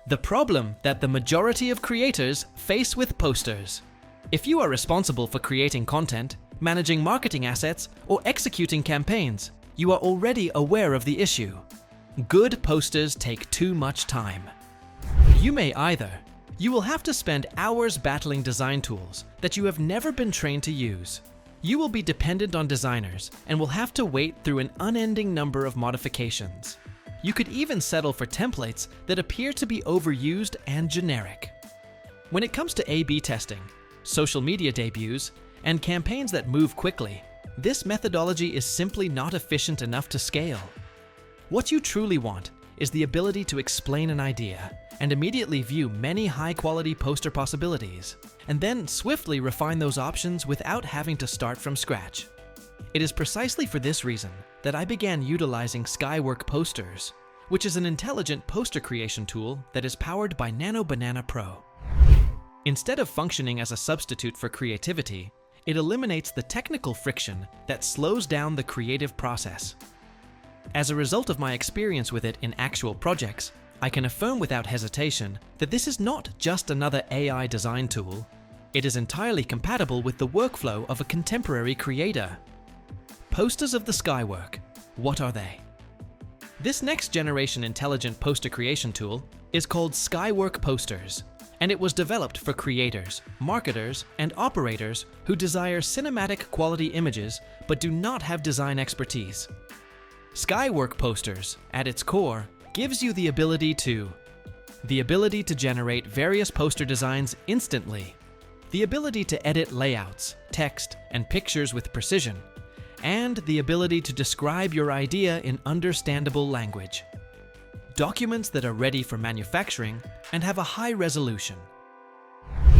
The problem that the majority of creators face with posters. If you are responsible for creating content, managing marketing assets, or executing campaigns, you are already aware of the issue. Good posters take too much time. You may either. You will have to spend hours battling design tools that you have never been trained to use. You will be dependent on designers and will have to wait through an unending number of modifications. You could even settle for templates that appear to be overused and generic. When it comes to A/B testing, social media debuts, and campaigns that move quickly, this methodology is simply not efficient enough to scale. What you truly want is the ability to explain an idea and immediately view many high-quality poster possibilities, and then swiftly refine those options without having to start from scratch. It is precisely for this reason that I began utilizing Skywork Posters, which is an intelligent poster creation tool that is powered by Nano Banana Pro. Instead of functioning as a substitute for creativity, it eliminates the technical friction that slows down the creative process. As a result of my experience with it in actual projects, I can affirm without hesitation that this is not just another AI design tool. It is entirely compatible with the workflow of a contemporary creator. Posters of the Skywork. What are they? This next-generation intelligent poster creation tool is called Skywork Posters, and it was developed for creators, marketers, and operators who desire cinematic quality images but do not have design expertise. Skywork Posters, at its core, gives you the ability to generate various poster designs instantly, the ability to edit layouts, text, and pictures with precision, and the ability to describe your idea in understandable language. Documents that are ready for manufacturing and have a high resolution.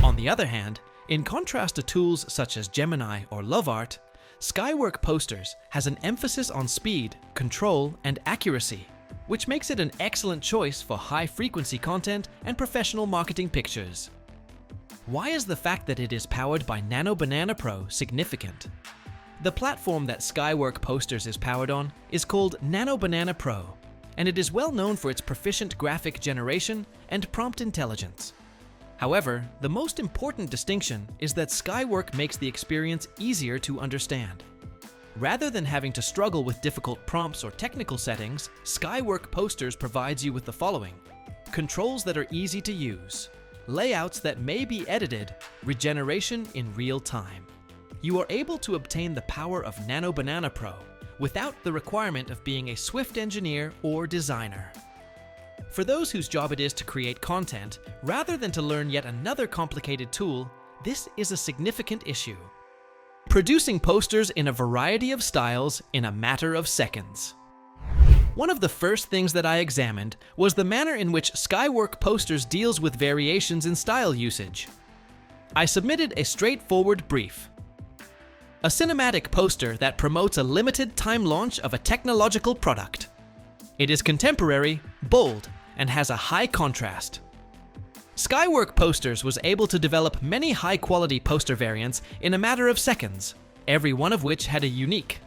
On the other hand, in contrast to tools such as Gemini or LoveArt, Skywork Posters has an emphasis on speed, control, and accuracy, which makes it an excellent choice for high-frequency content and professional marketing pictures. Why is the fact that it is powered by Nano Banana Pro significant? The platform that Skywork Posters is powered on is called Nano Banana Pro, and it is well known for its proficient graphic generation and prompt intelligence. However, the most important distinction is that Skywork makes the experience easier to understand. Rather than having to struggle with difficult prompts or technical settings, Skywork Posters provides you with the following: controls that are easy to use, layouts that may be edited, regeneration in real time. You are able to obtain the power of Nano Banana Pro without the requirement of being a swift engineer or designer. For those whose job it is to create content, rather than to learn yet another complicated tool, this is a significant issue. Producing posters in a variety of styles in a matter of seconds. One of the first things that I examined was the manner in which Skywork Posters deals with variations in style usage. I submitted a straightforward brief. A cinematic poster that promotes a limited time launch of a technological product. It is contemporary, bold, and has a high contrast. Skywork Posters was able to develop many high-quality poster variants in a matter of seconds, every one of which had a unique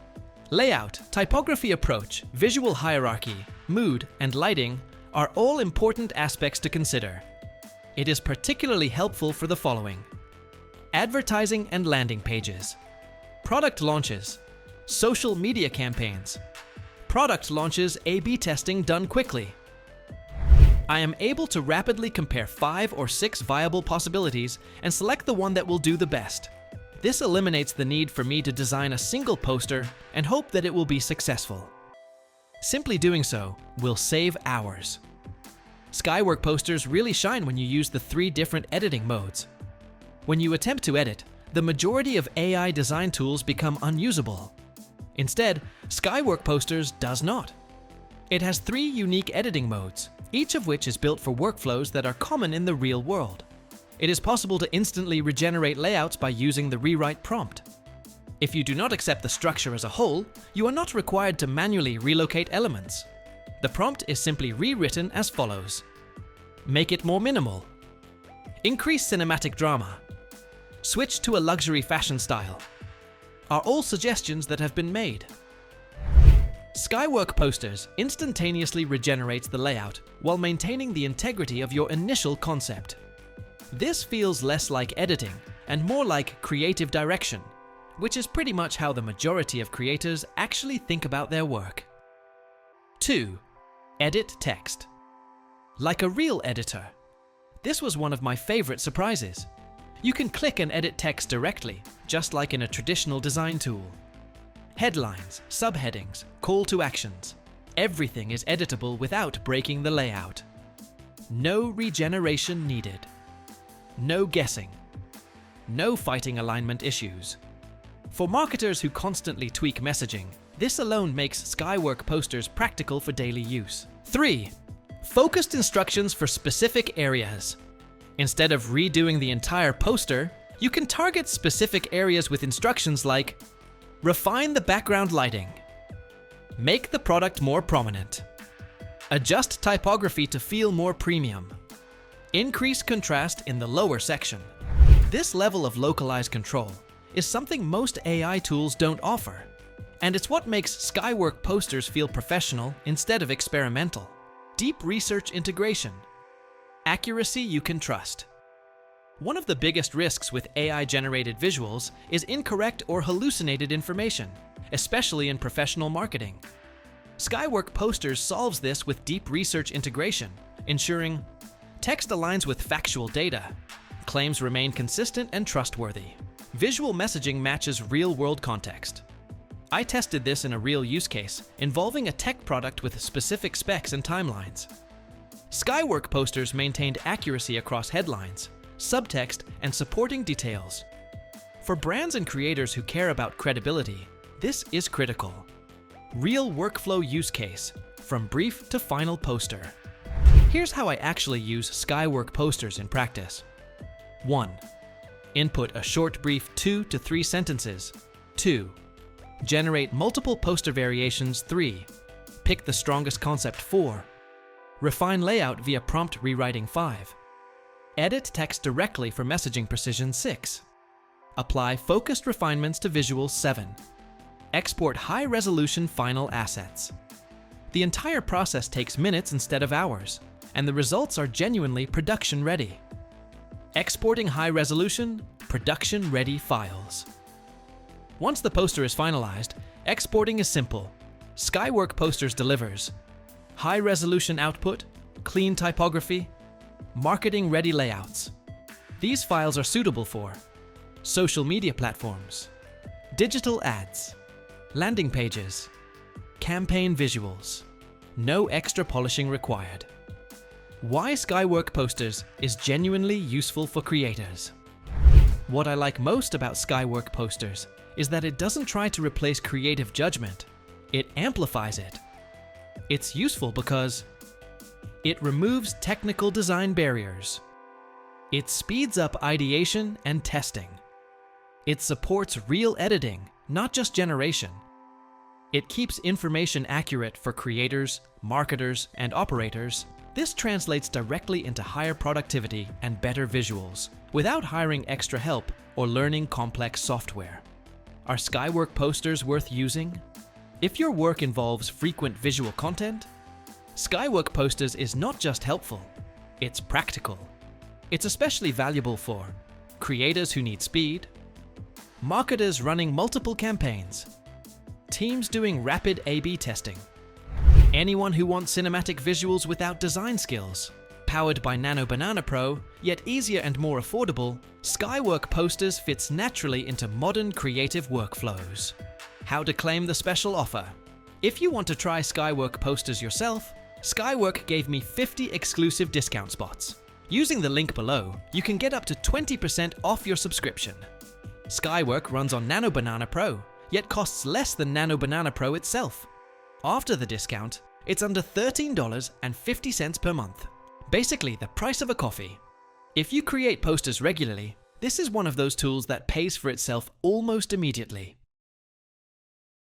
layout, typography approach, visual hierarchy, mood, and lighting are all important aspects to consider. It is particularly helpful for the following: advertising and landing pages, product launches, social media campaigns, product launches A/B testing done quickly. I am able to rapidly compare 5 or 6 viable possibilities and select the one that will do the best. This eliminates the need for me to design a single poster and hope that it will be successful. Simply doing so will save hours. Skywork Posters really shine when you use the 3 different editing modes. When you attempt to edit, the majority of AI design tools become unusable. Instead, Skywork Posters does not. It has 3 unique editing modes, each of which is built for workflows that are common in the real world. It is possible to instantly regenerate layouts by using the rewrite prompt. If you do not accept the structure as a whole, you are not required to manually relocate elements. The prompt is simply rewritten as follows: make it more minimal, increase cinematic drama, switch to a luxury fashion style, are all suggestions that have been made. Skywork Posters instantaneously regenerates the layout while maintaining the integrity of your initial concept. This feels less like editing and more like creative direction, which is pretty much how the majority of creators actually think about their work. 2. Edit text. Like a real editor. This was one of my favorite surprises. You can click and edit text directly, just like in a traditional design tool. Headlines, subheadings, call to actions. Everything is editable without breaking the layout. No regeneration needed. No guessing. No fighting alignment issues. For marketers who constantly tweak messaging, this alone makes Skywork Posters practical for daily use. 3. Focused instructions for specific areas. Instead of redoing the entire poster, you can target specific areas with instructions like refine the background lighting, make the product more prominent, adjust typography to feel more premium, increase contrast in the lower section. This level of localized control is something most AI tools don't offer, and it's what makes Skywork Posters feel professional instead of experimental. Deep research integration. Accuracy you can trust. One of the biggest risks with AI-generated visuals is incorrect or hallucinated information, especially in professional marketing. Skywork Posters solves this with deep research integration, ensuring text aligns with factual data, claims remain consistent and trustworthy, visual messaging matches real-world context. I tested this in a real use case involving a tech product with specific specs and timelines. Skywork Posters maintained accuracy across headlines, subtext, and supporting details. For brands and creators who care about credibility, this is critical. Real workflow use case, from brief to final poster. Here's how I actually use Skywork Posters in practice. 1. Input a short brief 2 to 3 sentences. 2. Generate multiple poster variations 3. Pick the strongest concept 4. Refine layout via prompt rewriting 5. Edit text directly for messaging precision 6. Apply focused refinements to visuals 7. Export high-resolution final assets. The entire process takes minutes instead of hours, and the results are genuinely production-ready. Exporting high-resolution, production-ready files. Once the poster is finalized, exporting is simple. Skywork Posters delivers high-resolution output, clean typography, marketing-ready layouts. These files are suitable for social media platforms, digital ads, landing pages, campaign visuals. No extra polishing required. Why Skywork Posters is genuinely useful for creators. What I like most about Skywork Posters is that it doesn't try to replace creative judgment, it amplifies it. It's useful because it removes technical design barriers. It speeds up ideation and testing. It supports real editing, not just generation. It keeps information accurate for creators, marketers, and operators. This translates directly into higher productivity and better visuals, without hiring extra help or learning complex software. Are Skywork Posters worth using? If your work involves frequent visual content, Skywork Posters is not just helpful, it's practical. It's especially valuable for creators who need speed, marketers running multiple campaigns, teams doing rapid A/B testing, anyone who wants cinematic visuals without design skills. Powered by Nano Banana Pro, yet easier and more affordable, Skywork Posters fits naturally into modern creative workflows. How to claim the special offer. If you want to try Skywork Posters yourself, Skywork gave me 50 exclusive discount spots. Using the link below, you can get up to 20% off your subscription. Skywork runs on Nano Banana Pro, yet costs less than Nano Banana Pro itself. After the discount, it's under $13.50 per month. Basically the price of a coffee. If you create posters regularly, this is one of those tools that pays for itself almost immediately.